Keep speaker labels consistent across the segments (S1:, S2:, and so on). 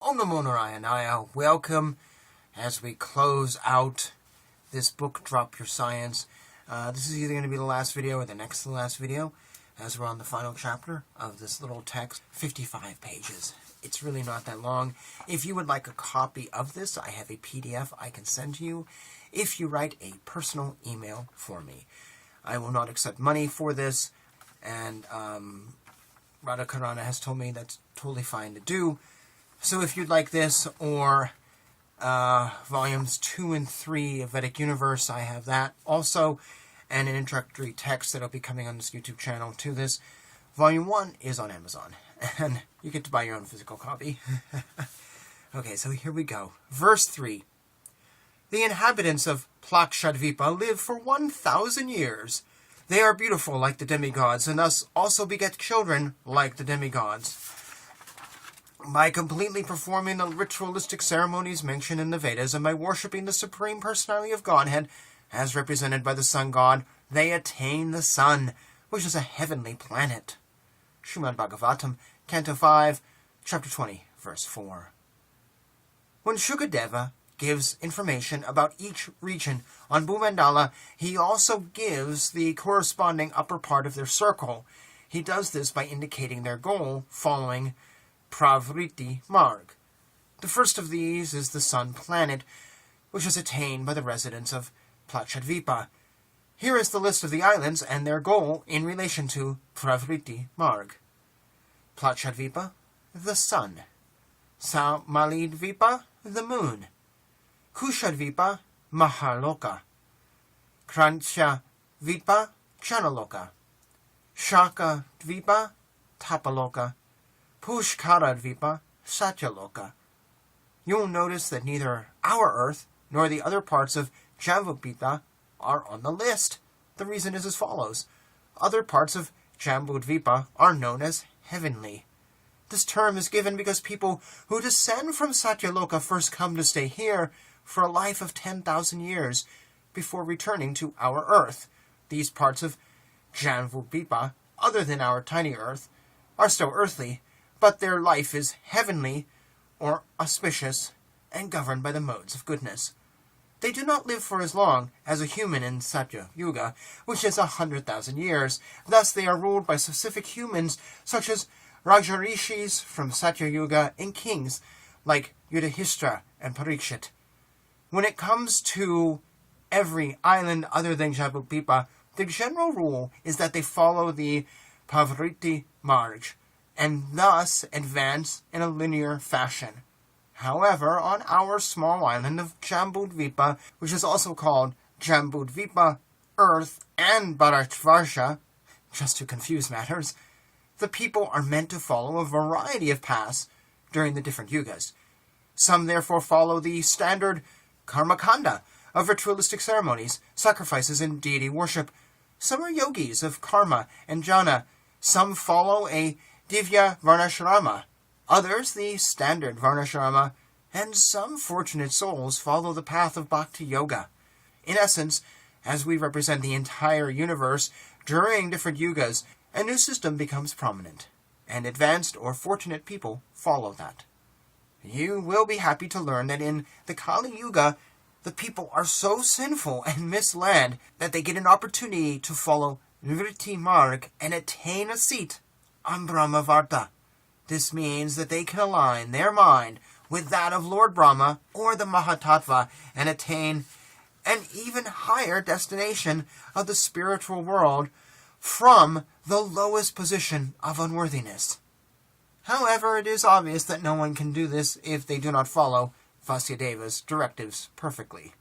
S1: Om Namo Narayana. Welcome as we close out this book, Drop Your Science. This is either going to be the last video or the next to the last video, as we're on the final chapter of this little text, 55 pages. It's really not that long. If you would like a copy of this, I have a PDF I can send you if you write a personal email for me. I will not accept money for this, and Radha Carana has told me that's totally fine to do. So if you'd like this, or volumes 2 and 3 of Vedic Universe, I have that also, and an introductory text that'll be coming on this YouTube channel to this. Volume 1 is on Amazon, and you get to buy your own physical copy. Okay, so here we go. Verse 3. The inhabitants of Plakshadvipa live for 1,000 years. They are beautiful like the demigods, and thus also beget children like the demigods. By completely performing the ritualistic ceremonies mentioned in the Vedas, and by worshipping the Supreme Personality of Godhead, as represented by the Sun God, they attain the Sun, which is a heavenly planet. Srimad Bhagavatam, Canto 5, Chapter 20, Verse 4. When Shukadeva gives information about each region on Bhumandala, he also gives the corresponding upper part of their circle. He does this by indicating their goal following Pravriti Marg. The first of these is the Sun planet, which is attained by the residents of Plakshadvipa. Here is the list of the islands and their goal in relation to Pravriti Marg. Plakshadvipa, the Sun. Samalidvipa, the Moon. Kushadvipa, Mahaloka. Kranchadvipa, Chanaloka. Shakadvipa, Tapaloka. Pushkaradvipa, Satyaloka. You'll notice that neither our Earth nor the other parts of Jambudvipa are on the list. The reason is as follows. Other parts of Jambudvipa are known as heavenly. This term is given because people who descend from Satyaloka first come to stay here for a life of 10,000 years before returning to our Earth. These parts of Jambudvipa, other than our tiny Earth, are still earthly, but their life is heavenly or auspicious and governed by the modes of goodness. They do not live for as long as a human in Satya Yuga, which is 100,000 years. Thus they are ruled by specific humans such as Rajarishis from Satya Yuga and kings like Yudhishthira and Parikshit. When it comes to every island other than Jambudvipa, the general rule is that they follow the Pravriti Marg, and thus advance in a linear fashion. However, on our small island of Jambudvipa, which is also called Jambudvipa, Earth, and Bharatvarsha, just to confuse matters, the people are meant to follow a variety of paths during the different yugas. Some therefore follow the standard karmakanda of ritualistic ceremonies, sacrifices, and deity worship. Some are yogis of karma and jhana. Some follow a Divya Varnashrama, others the standard Varnashrama, and some fortunate souls follow the path of Bhakti Yoga. In essence, as we represent the entire universe during different yugas, a new system becomes prominent, and advanced or fortunate people follow that. You will be happy to learn that in the Kali Yuga, the people are so sinful and misled that they get an opportunity to follow Nvritti Marg and attain a seat on Brahmavarta. This means that they can align their mind with that of Lord Brahma or the Mahatattva and attain an even higher destination of the spiritual world from the lowest position of unworthiness. However, it is obvious that no one can do this if they do not follow Vasudeva's directives perfectly.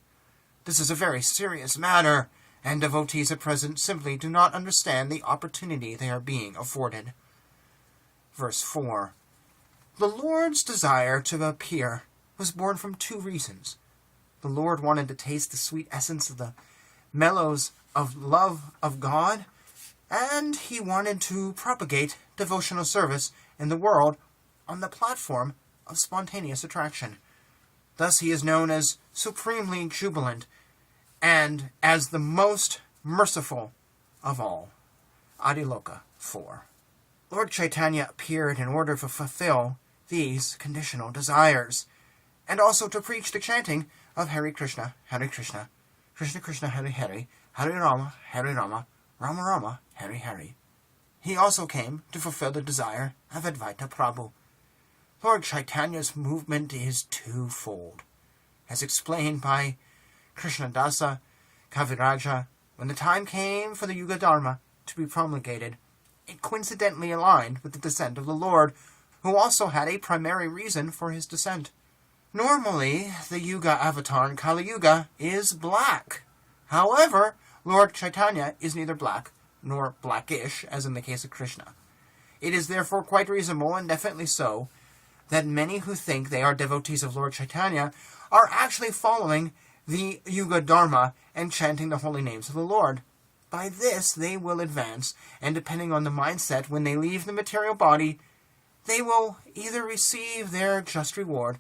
S1: This is a very serious matter, and devotees at present simply do not understand the opportunity they are being afforded. Verse 4. The Lord's desire to appear was born from two reasons. The Lord wanted to taste the sweet essence of the mellows of love of God, and he wanted to propagate devotional service in the world on the platform of spontaneous attraction. Thus he is known as supremely jubilant and as the most merciful of all. Adiloka 4. Lord Chaitanya appeared in order to fulfill these conditional desires, and also to preach the chanting of Hare Krishna, Krishna Krishna, Hare Hare, Hare Rama, Rama Rama, Hare Hare. He also came to fulfill the desire of Advaita Prabhu. Lord Chaitanya's movement is twofold. As explained by Krishnadasa Kaviraja, when the time came for the Yuga Dharma to be promulgated, it coincidentally aligned with the descent of the Lord, who also had a primary reason for his descent. Normally, the Yuga avatar in Kali Yuga is black. However, Lord Chaitanya is neither black nor blackish, as in the case of Krishna. It is therefore quite reasonable, and definitely so, that many who think they are devotees of Lord Chaitanya are actually following the Yuga Dharma and chanting the holy names of the Lord. By this, they will advance, and depending on the mindset, when they leave the material body, they will either receive their just reward,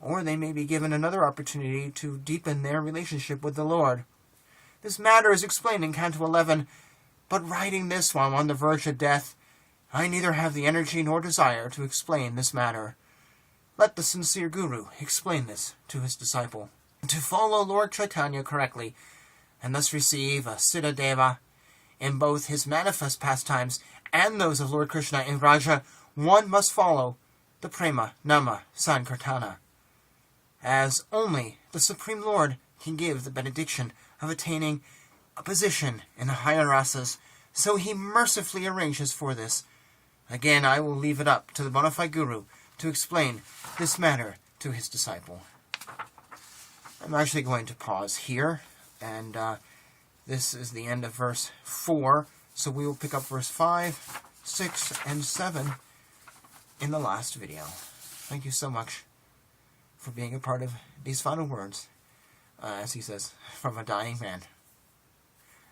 S1: or they may be given another opportunity to deepen their relationship with the Lord. This matter is explained in Canto 11, but writing this while on the verge of death, I neither have the energy nor desire to explain this matter. Let the sincere Guru explain this to his disciple. To follow Lord Chaitanya correctly, and thus receive a Siddha Deva in both his manifest pastimes and those of Lord Krishna in Raja, one must follow the Prema Nama Sankirtana, as only the Supreme Lord can give the benediction of attaining a position in the higher rasas, so he mercifully arranges for this. Again, I will leave it up to the bona fide Guru to explain this matter to his disciple. I'm actually going to pause here, and this is the end of verse 4, so we will pick up verse 5, 6, and 7 in the last video. Thank you so much for being a part of these final words, as he says, from a dying man.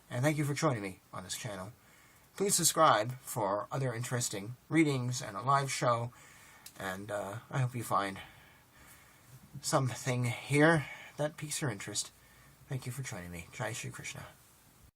S1: And thank you for joining me on this channel. Please subscribe for other interesting readings and a live show, and I hope you find something here that piques your interest. Thank you for joining me. Jai Shri Krishna.